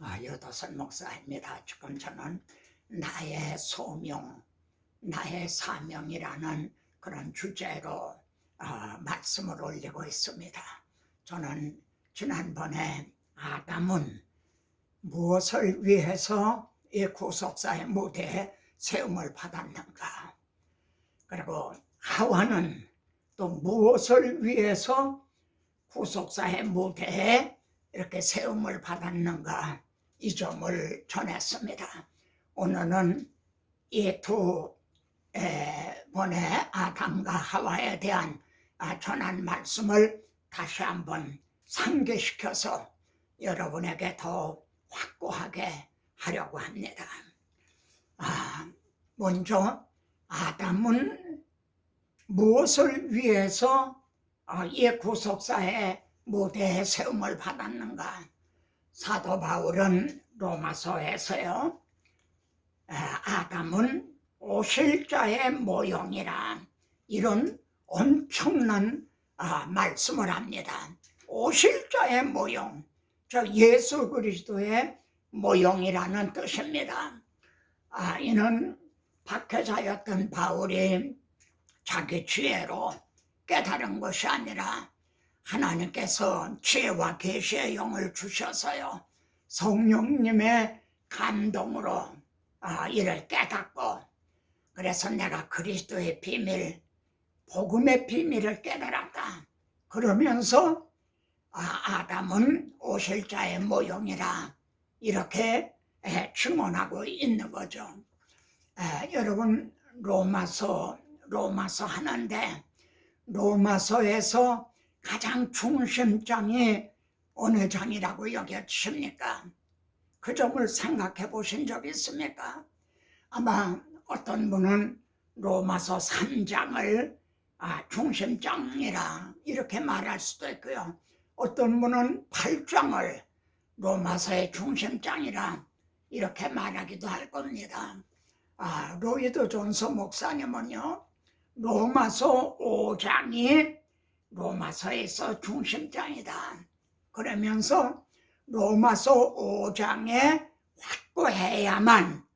여도선 목사입니다. 지금 저는 나의 소명, 나의 사명이라는 그런 주제로 말씀을 올리고 있습니다. 저는 지난번에 아담은 무엇을 위해서 이 구속사의 무대에 세움을 받았는가, 그리고 하와는 또 무엇을 위해서 구속사의 무대에 이렇게 세움을 받았는가, 이 점을 전했습니다. 오늘은 이 두 번의 아담과 하와에 대한 전한 말씀을 다시 한번 상기시켜서 여러분에게 더 확고하게 하려고 합니다. 먼저 아담은 무엇을 위해서 이 구속사의 무대에 세움을 받았는가? 사도 바울은 로마서에서요, 아담은 오실자의 모형이라, 이런 엄청난 말씀을 합니다. 오실자의 모형, 즉 예수 그리스도의 모형이라는 뜻입니다. 이는 박해자였던 바울이 자기 지혜로 깨달은 것이 아니라 하나님께서 지혜와 계시의 영을 주셔서요, 성령님의 감동으로 이를 깨닫고, 그래서 내가 그리스도의 비밀, 복음의 비밀을 깨달았다, 그러면서 아담은 오실 자의 모형이라 이렇게 증언하고 있는 거죠. 여러분, 로마서 하는데, 로마서에서 가장 중심장이 어느 장이라고 여겨지십니까? 그 점을 생각해 보신 적 있습니까? 아마 어떤 분은 로마서 3장을 중심장이라 이렇게 말할 수도 있고요, 어떤 분은 8장을 로마서의 중심장이라 이렇게 말하기도 할 겁니다. 로이드 존스 목사님은요, 로마서 5장이 로마서에서 중심장이다, 그러면서 로마서 5장에 확고해야만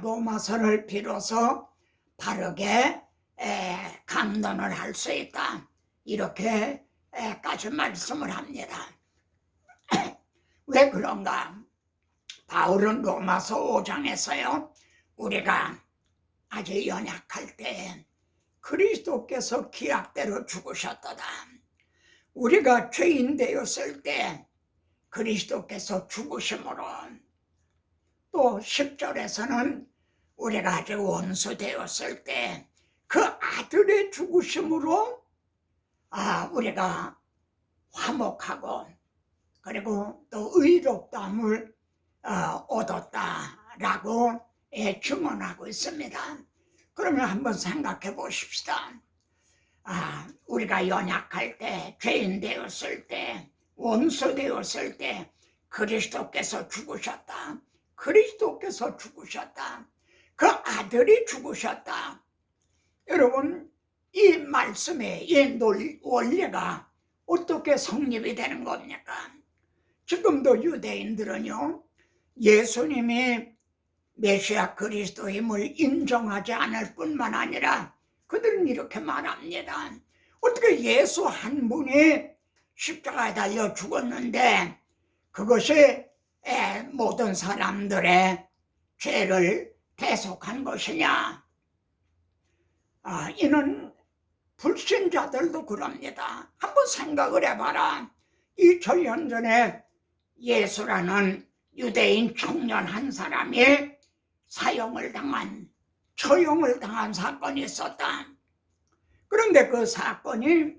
로마서를 비로소 바르게 강론을 할 수 있다, 이렇게까지 말씀을 합니다. 왜 그런가? 바울은 로마서 5장에서요, 우리가 아주 연약할 때 그리스도께서 기약대로 죽으셨도다, 우리가 죄인 되었을 때 그리스도께서 죽으심으로, 또 10절에서는 우리가 아주 원수 되었을 때 그 아들의 죽으심으로 우리가 화목하고, 그리고 또 의롭다함을 얻었다라고 증언하고 있습니다. 그러면 한번 생각해 보십시다. 우리가 연약할 때, 죄인 되었을 때, 원수 되었을 때 그리스도께서 죽으셨다, 그리스도께서 죽으셨다, 그 아들이 죽으셨다. 여러분, 이 말씀의 이 원리가 어떻게 성립이 되는 겁니까? 지금도 유대인들은요, 예수님이 메시아 그리스도임을 인정하지 않을 뿐만 아니라 그들은 이렇게 말합니다. 어떻게 예수 한 분이 십자가에 달려 죽었는데 그것이 모든 사람들의 죄를 대속한 것이냐? 이는 불신자들도 그럽니다. 한번 생각을 해봐라. 2000년 전에 예수라는 유대인 청년 한 사람이 처형을 당한 사건이 있었다. 그런데 그 사건이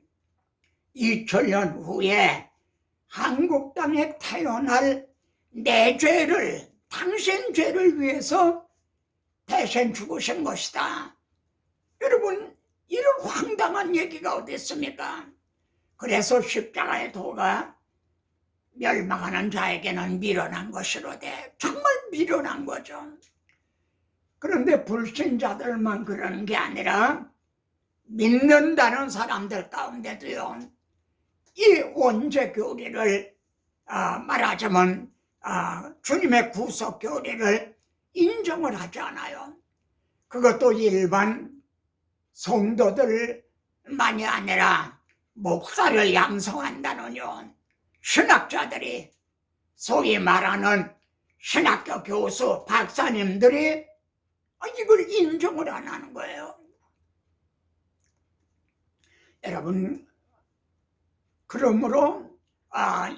2000년 후에 한국 땅에 태어날 내 죄를, 당신 죄를 위해서 대신 죽으신 것이다. 여러분, 이런 황당한 얘기가 어디 있습니까? 그래서 십자가의 도가 멸망하는 자에게는 미련한 것이로되, 정말 미련한 거죠. 그런데 불신자들만 그러는 게 아니라 믿는다는 사람들 가운데도요, 이 원죄 교리를 말하자면 주님의 구속 교리를 인정을 하지 않아요. 그것도 일반 성도들만이 아니라 목사를 양성한다는요, 신학자들이, 소위 말하는 신학교 교수, 박사님들이 이걸 인정을 안 하는 거예요. 여러분, 그러므로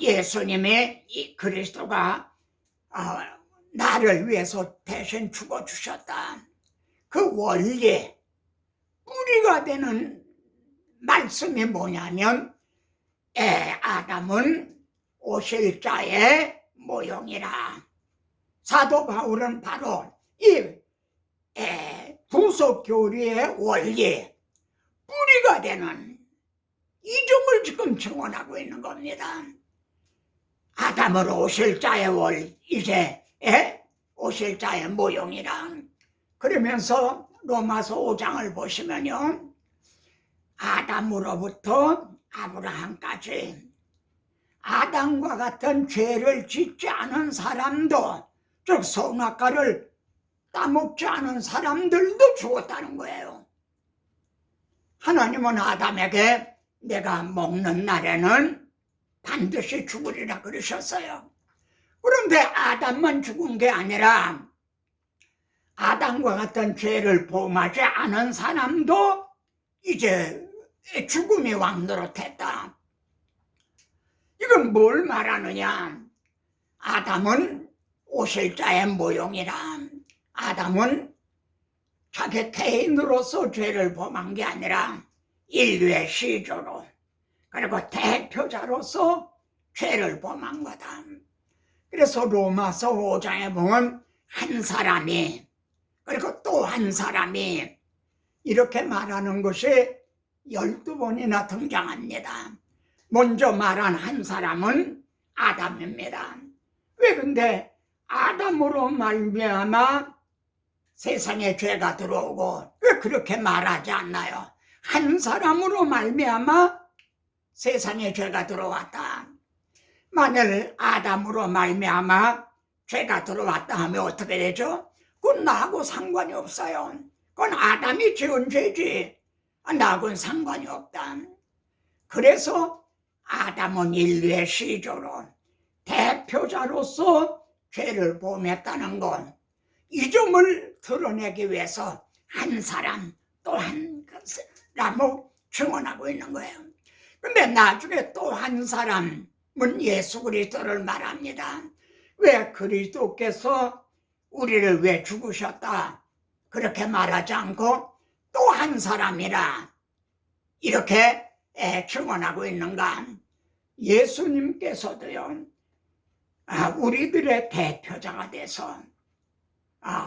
예수님의 이 그리스도가 나를 위해서 대신 죽어주셨다. 그 원리, 뿌리가 되는 말씀이 뭐냐면 아담은 오실 자의 모형이라. 사도 바울은 바로 이 구속 교리의 원리, 뿌리가 되는 이 점을 지금 증언하고 있는 겁니다. 아담으로 오실 자의 이제 오실 자의 모형이라. 그러면서 로마서 5장을 보시면요, 아담으로부터 아브라함까지 아담과 같은 죄를 짓지 않은 사람도, 즉 선악과를 따먹지 않은 사람들도 죽었다는 거예요. 하나님은 아담에게 내가 먹는 날에는 반드시 죽으리라 그러셨어요. 그런데 아담만 죽은 게 아니라 아담과 같은 죄를 범하지 않은 사람도 이제 죽음이 왕노릇했다. 이건 뭘 말하느냐? 아담은 오실 자의 모형이라. 아담은 자기 개인으로서 죄를 범한 게 아니라 인류의 시조로, 그리고 대표자로서 죄를 범한 거다. 그래서 로마서 5장에 보면 한 사람이, 그리고 또 한 사람이, 이렇게 말하는 것이 12번이나 등장합니다. 먼저 말한 한 사람은 아담입니다. 왜 근데 아담으로 말미암아 세상에 죄가 들어오고, 왜 그렇게 말하지 않나요? 한 사람으로 말미암아 세상에 죄가 들어왔다. 만일 아담으로 말미암아 죄가 들어왔다 하면 어떻게 되죠? 그건 나하고 상관이 없어요. 그건 아담이 지은 죄지 나하고는 상관이 없다. 그래서 아담은 인류의 시조로, 대표자로서 죄를 범했다는 것, 이 점을 드러내기 위해서 한 사람 또 한 사람을 증언하고 있는 거예요. 근데 나중에 또 한 사람은 예수 그리스도를 말합니다. 왜 그리스도께서 우리를 왜 죽으셨다 그렇게 말하지 않고 또 한 사람이라 이렇게 증언하고 있는가? 예수님께서도요, 우리들의 대표자가 돼서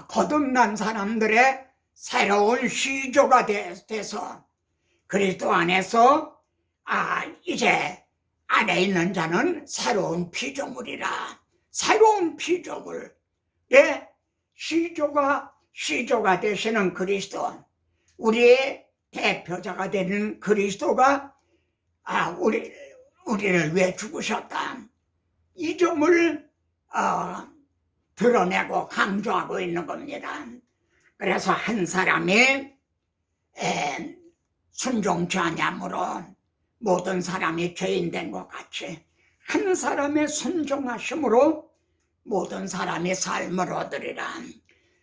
거듭난 사람들의 새로운 시조가 돼서 그리스도 안에서 이제 안에 있는 자는 새로운 피조물이라. 새로운 피조물의 시조가 되시는 그리스도, 우리의 대표자가 되는 그리스도가 우리를 위해 죽으셨다. 이 점을 드러내고 강조하고 있는 겁니다. 그래서 한 사람이 순종치 아니함으로 모든 사람이 죄인 된 것 같이 한 사람의 순종하심으로 모든 사람이 삶을 얻으리라.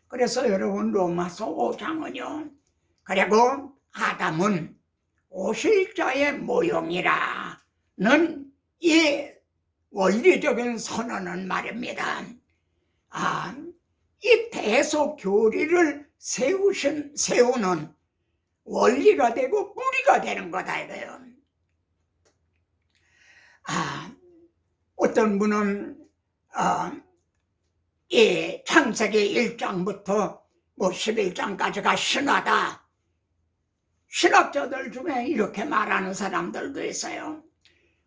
그래서 여러분 로마서 5장은요, 그리고 아담은 오실 자의 모형이라는 이 원리적인 선언은 말입니다. 이 대속 교리를 세우는 원리가 되고 뿌리가 되는 거다 이거예요. 어떤 분은 이 창세기 1장부터 11장까지가 신화다. 신학자들 중에 이렇게 말하는 사람들도 있어요.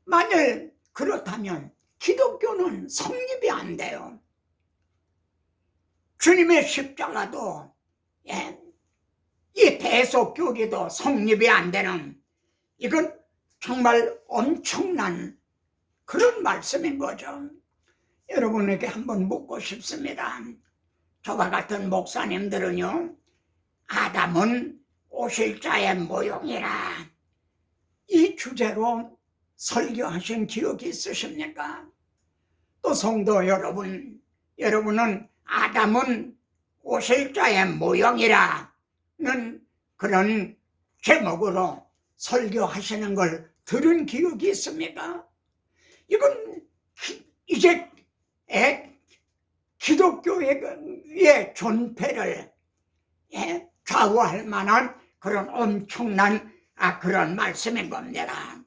만일 그렇다면 기독교는 성립이 안 돼요. 주님의 십자가도 이 대속교리도 성립이 안 되는, 이건 정말 엄청난 그런 말씀인 거죠. 여러분에게 한번 묻고 싶습니다. 저와 같은 목사님들은요, 아담은 오실 자의 모형이라, 이 주제로 설교하신 기억이 있으십니까? 또 성도 여러분, 여러분은 아담은 오실 자의 모형이라는 그런 제목으로 설교하시는 걸 들은 기억이 있습니까? 이건 이제 기독교의 존폐를 좌우할 만한 그런 엄청난 그런 말씀인 겁니다.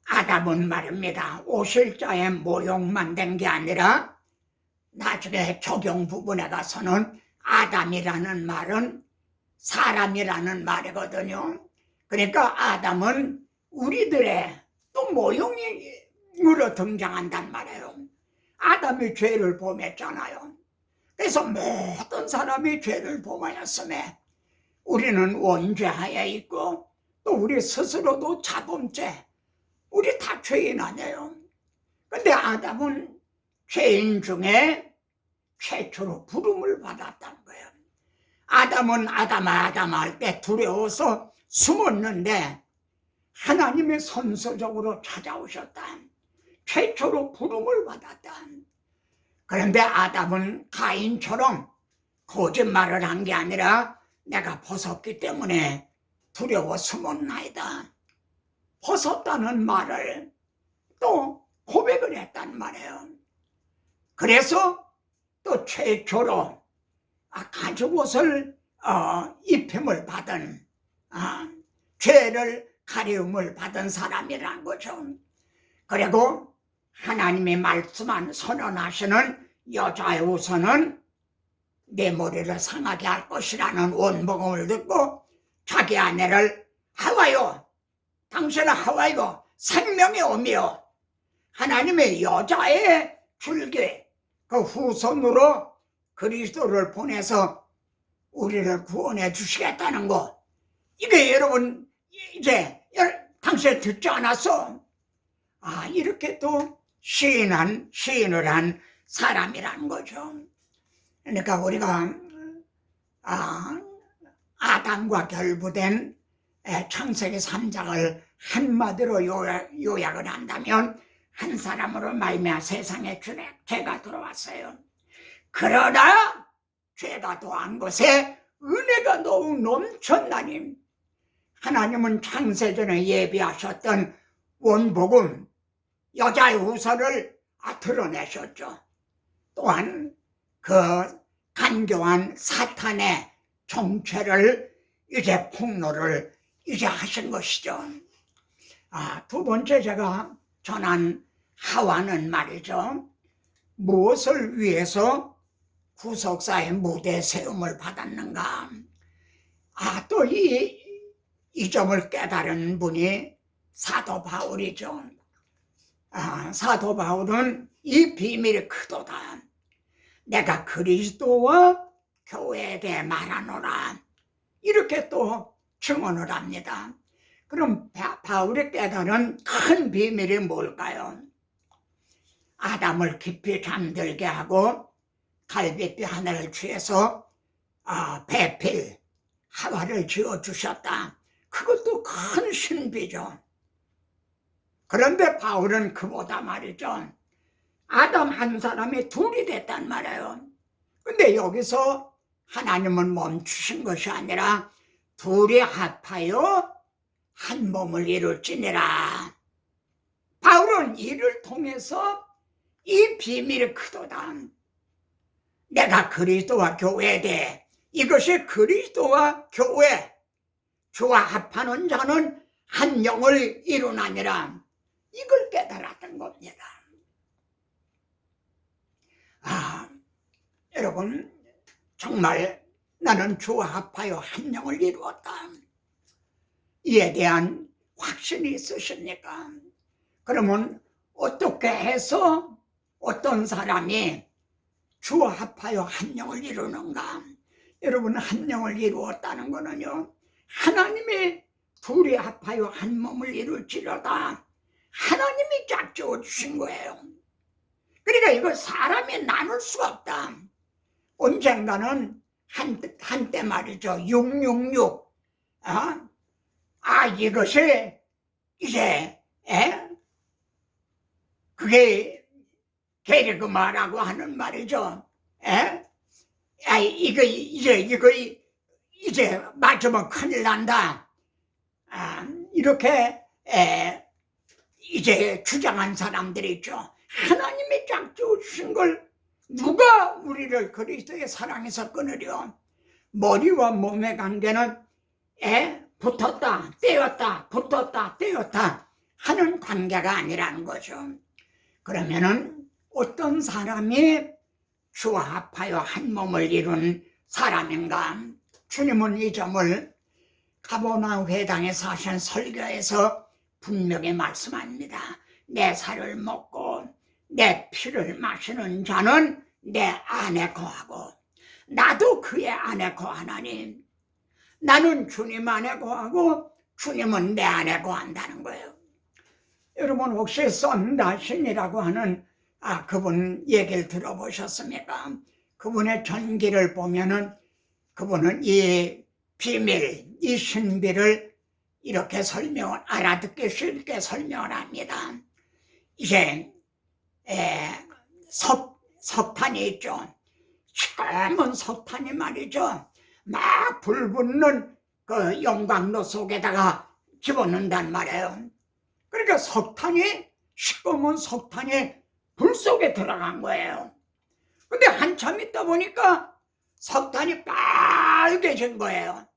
아담은 말입니다. 오실 자의 모형만 된 게 아니라 나중에 적용 부분에 가서는 아담이라는 말은 사람이라는 말이거든요. 그러니까 아담은 우리들의 또 모형으로 등장한단 말이에요. 아담이 죄를 범했잖아요. 그래서 모든 사람이 죄를 범하였음에 우리는 원죄하에 있고 또 우리 스스로도 자범죄, 우리 다 죄인 아니에요. 근데 아담은 죄인 중에 최초로 부름을 받았다는 거예요. 아담은 아담아 할 때 두려워서 숨었는데 하나님의 선서적으로 찾아오셨다. 최초로 부름을 받았다. 그런데 아담은 가인처럼 거짓말을 한 게 아니라 내가 벗었기 때문에 두려워 숨었나이다. 벗었다는 말을 또 고백을 했단 말이에요. 그래서 또 최초로 가죽옷을 입힘을 받은 죄를 가리움을 받은 사람이라는 거죠. 그리고 하나님의 말씀만 선언하시는 여자의 우선은 내 머리를 상하게 할 것이라는 원복음을 듣고 자기 아내를 하와요, 당신은 하와요, 생명의 어미요, 하나님의 여자의 줄기 그 후손으로 그리스도를 보내서 우리를 구원해 주시겠다는 거, 이게 여러분 이제 당신 듣지 않았어? 이렇게 또 시인을 한 사람이라는 거죠. 그러니까 우리가 아담과 결부된 창세기 3장을 한마디로 요약을 한다면 한 사람으로 말미암아 세상에 죄가 들어왔어요. 그러나 죄가 더한 것에 은혜가 더욱 넘쳤나니 하나님은 창세전에 예비하셨던 원복음 여자의 후손을 드러내셨죠. 또한 그 간교한 사탄의 정체를 이제 폭로를 이제 하신 것이죠. 두 번째 제가 전한 하와는 말이죠. 무엇을 위해서 구속사의 무대 세움을 받았는가. 또 이 점을 깨달은 분이 사도 바울이죠. 사도 바울은 이 비밀이 크도다. 내가 그리스도와 교회에 대해 말하노라. 이렇게 또 증언을 합니다. 그럼 바울이 깨달은 큰 비밀이 뭘까요? 아담을 깊이 잠들게 하고 갈빗빛 하늘을 취해서 배필 하와를 지어주셨다. 그것도 큰 신비죠. 그런데 바울은 그보다 말이죠. 아담 한 사람이 둘이 됐단 말이에요. 근데 여기서 하나님은 멈추신 것이 아니라 둘이 합하여 한 몸을 이룰지니라. 바울은 이를 통해서 이 비밀이 크도다. 내가 그리스도와 교회에 대해 이것이 그리스도와 교회 주와 합하는 자는 한 영을 이루나니라. 이걸 깨달았던 겁니다. 여러분 정말 나는 주와 합하여 한 영을 이루었다. 이에 대한 확신이 있으십니까? 그러면 어떻게 해서 어떤 사람이 주와 합하여 한 영을 이루는가? 여러분 한 영을 이루었다는 거는요, 하나님의 둘이 합하여 한 몸을 이룰지로다. 하나님이 짝지어 주신 거예요. 그러니까 이거 사람이 나눌 수가 없다. 언젠가는 한때 말이죠. 666. 이것이 이제 그게 게르그마라고 하는 말이죠. 이거 이제 맞으면 큰일 난다. 이렇게 이제 주장한 사람들이 있죠. 하나님이 짝지어 주신 걸 누가 우리를 그리스도의 사랑에서 끊으려? 머리와 몸의 관계는 붙었다 떼었다 붙었다 떼었다 하는 관계가 아니라는 거죠. 그러면은 어떤 사람이 주와 합하여 한 몸을 이룬 사람인가? 주님은 이 점을 가버나움 회당에서 하신 설교에서 분명히 말씀합니다. 내 살을 먹고 내 피를 마시는 자는 내 안에 거하고 나도 그의 안에 거하나니 나는 주님 안에 거하고 주님은 내 안에 거한다는 거예요. 여러분 혹시 썬다신이라고 하는 그분 얘기를 들어보셨습니까? 그분의 전기를 보면은 그분은 이 비밀, 이 신비를 이렇게 알아듣기 쉽게 설명을 합니다. 이제 석탄이 있죠. 시꺼먼 석탄이 말이죠. 막 불 붙는 그 용광로 속에다가 집어넣는단 말이에요. 그러니까 시꺼먼 석탄이 불 속에 들어간 거예요. 근데 한참 있다 보니까 석탄이 빨개진 거예요.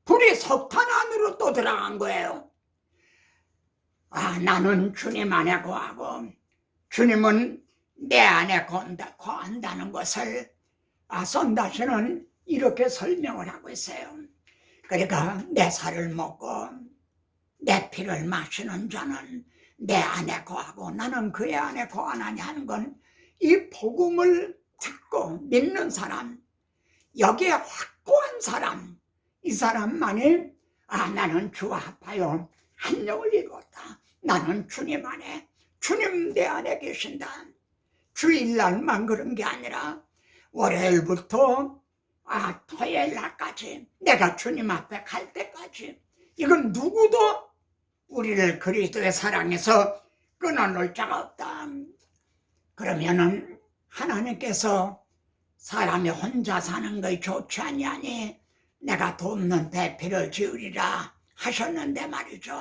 불이 석탄 안으로 또 들어간 거예요. 나는 주님 안에 거하고 주님은 내 안에 거한다는 것을 썬다시는 이렇게 설명을 하고 있어요. 그러니까 내 살을 먹고 내 피를 마시는 자는 내 안에 거하고 나는 그의 안에 거하나니 하는 건 이 복음을 듣고 믿는 사람, 여기에 확고한 사람, 이 사람만이 나는 주와 합하여 한 영을 이루었다. 나는 주님 안에, 주님 내 안에 계신다. 주일날만 그런 게 아니라 월요일부터 토요일 날까지 내가 주님 앞에 갈 때까지 이건 누구도 우리를 그리스도의 사랑에서 끊어놓을 자가 없다. 그러면은 하나님께서 사람이 혼자 사는 것이 좋지 아니하니 내가 돕는 배필을 지으리라 하셨는데 말이죠.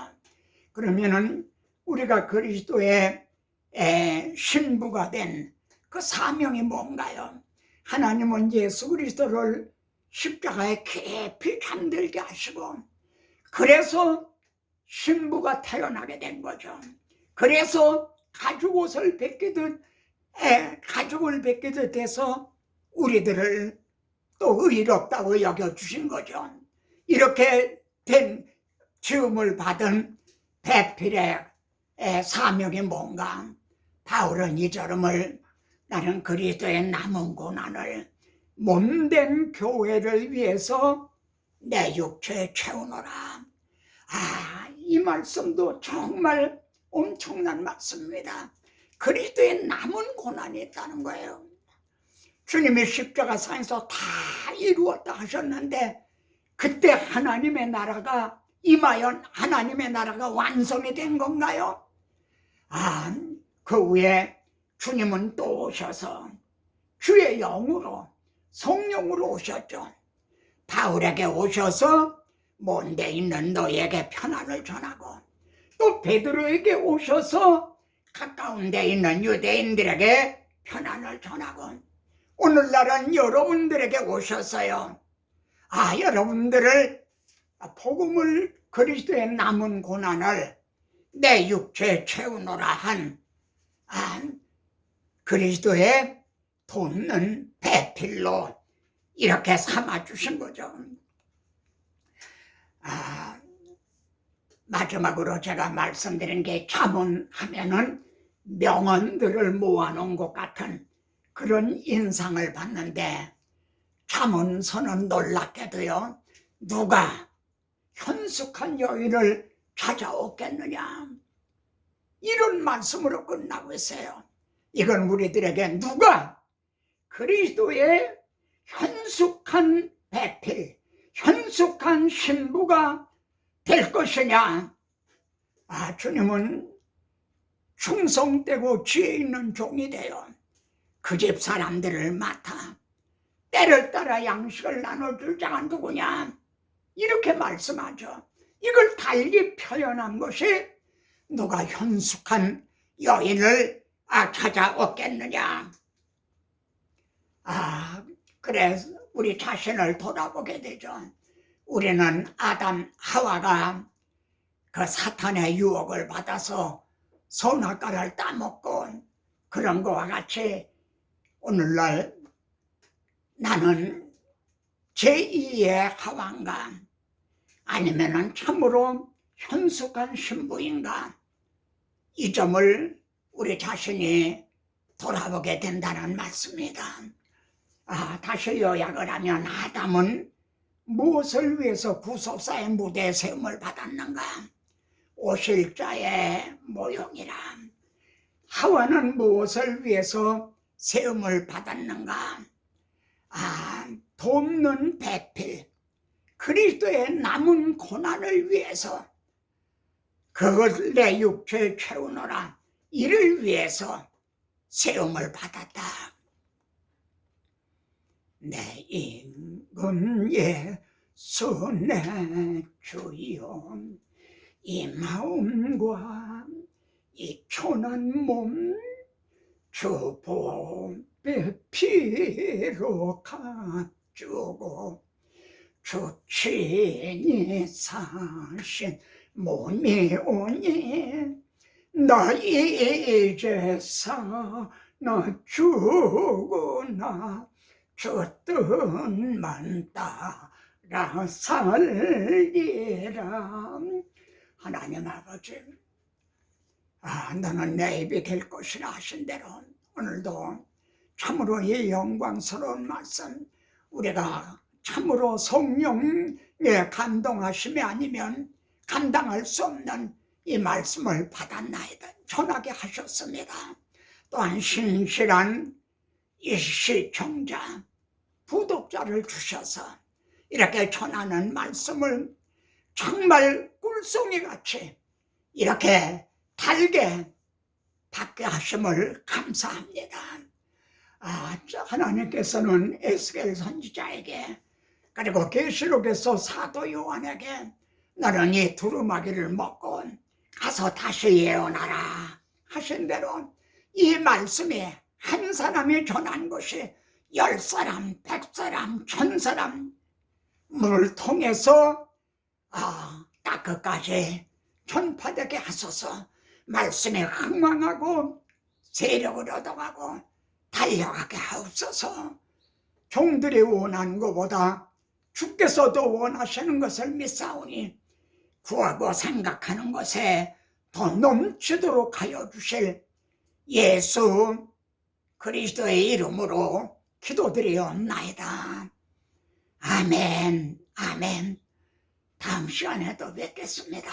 그러면은 우리가 그리스도의 신부가 된 그 사명이 뭔가요? 하나님은 예수 그리스도를 십자가에 깊이 잠들게 하시고 그래서 신부가 태어나게 된 거죠. 그래서 가죽을 벗기듯 돼서 우리들을 또 의롭다고 여겨주신 거죠. 이렇게 된 지음을 받은 배필의 사명이 뭔가? 바울은 이 절음을 나는 그리스도의 남은 고난을 몸된 교회를 위해서 내 육체에 채우노라. 이 말씀도 정말 엄청난 말씀입니다. 그리스도의 남은 고난이 있다는 거예요. 주님이 십자가상에서 다 이루었다 하셨는데 그때 하나님의 나라가 임하여 하나님의 나라가 완성이 된 건가요? 그 후에 주님은 또 오셔서 주의 영으로 성령으로 오셨죠. 바울에게 오셔서 먼데 있는 너에게 평안을 전하고 또 베드로에게 오셔서 가까운 데 있는 유대인들에게 평안을 전하고 오늘날은 여러분들에게 오셨어요. 여러분들을 복음을 그리스도의 남은 고난을 내 육체에 채우노라 한 그리스도의 돕는 배필로 이렇게 삼아주신 거죠. 마지막으로 제가 말씀드린 게 자문하면은 명언들을 모아놓은 것 같은 그런 인상을 받는데 자문서는 놀랍게도요 누가 현숙한 여인을 찾아오겠느냐. 이런 말씀으로 끝나고 있어요. 이건 우리들에게 누가 그리스도의 현숙한 배필, 현숙한 신부가 될 것이냐. 주님은 충성되고 지혜 있는 종이 되어 그 집 사람들을 맡아 때를 따라 양식을 나눠줄 자가 누구냐, 이렇게 말씀하죠. 이걸 달리 표현한 것이 누가 현숙한 여인을 찾아오겠느냐. 그래 우리 자신을 돌아보게 되죠. 우리는 아담 하와가 그 사탄의 유혹을 받아서 선악과를 따먹고 그런 거와 같이 오늘날 나는 제2의 하와인가, 아니면은 참으로 현숙한 신부인가, 이 점을 우리 자신이 돌아보게 된다는 말씀입니다. 다시 요약을 하면 아담은 무엇을 위해서 구속사의 무대에 세움을 받았는가? 오실 자의 모형이라. 하와는 무엇을 위해서 세움을 받았는가? 돕는 배필, 그리스도의 남은 고난을 위해서, 그것을 내 육체에 채우노라, 이를 위해서 세움을 받았다. 내 임금 예수 내 주여, 이 마음과 이 초난 몸 주 보배 피로 가지고 주 친히 사신 몸이 오니 나 이제 사나 죽으나 주 뜻만 따라 살리라. 하나님 아버지, 너는 내 입이 될 것이라 하신 대로 오늘도 참으로 이 영광스러운 말씀, 우리가 참으로 성령의 감동하심이 아니면 감당할 수 없는 이 말씀을 받았나이다. 전하게 하셨습니다. 또한 신실한 이 시청자, 구독자를 주셔서 이렇게 전하는 말씀을 정말 꿀송이같이 이렇게 달게 받게 하심을 감사합니다. 하나님께서는 에스겔 선지자에게 그리고 계시록에서 사도 요한에게 너는 이 두루마기를 먹고 가서 다시 예언하라 하신 대로 이 말씀이 한 사람이 전한 것이 10사람, 100사람, 1000사람을 통해서 딱 끝까지 전파되게 하소서. 말씀에 흥망하고 세력을 얻어가고 달려가게 하옵소서. 종들이 원하는 것보다 주께서도 원하시는 것을 믿사오니 구하고 생각하는 것에 더 넘치도록 하여 주실 예수 그리스도의 이름으로 기도드리옵나이다. 아멘, 아멘. 다음 시간에도 뵙겠습니다.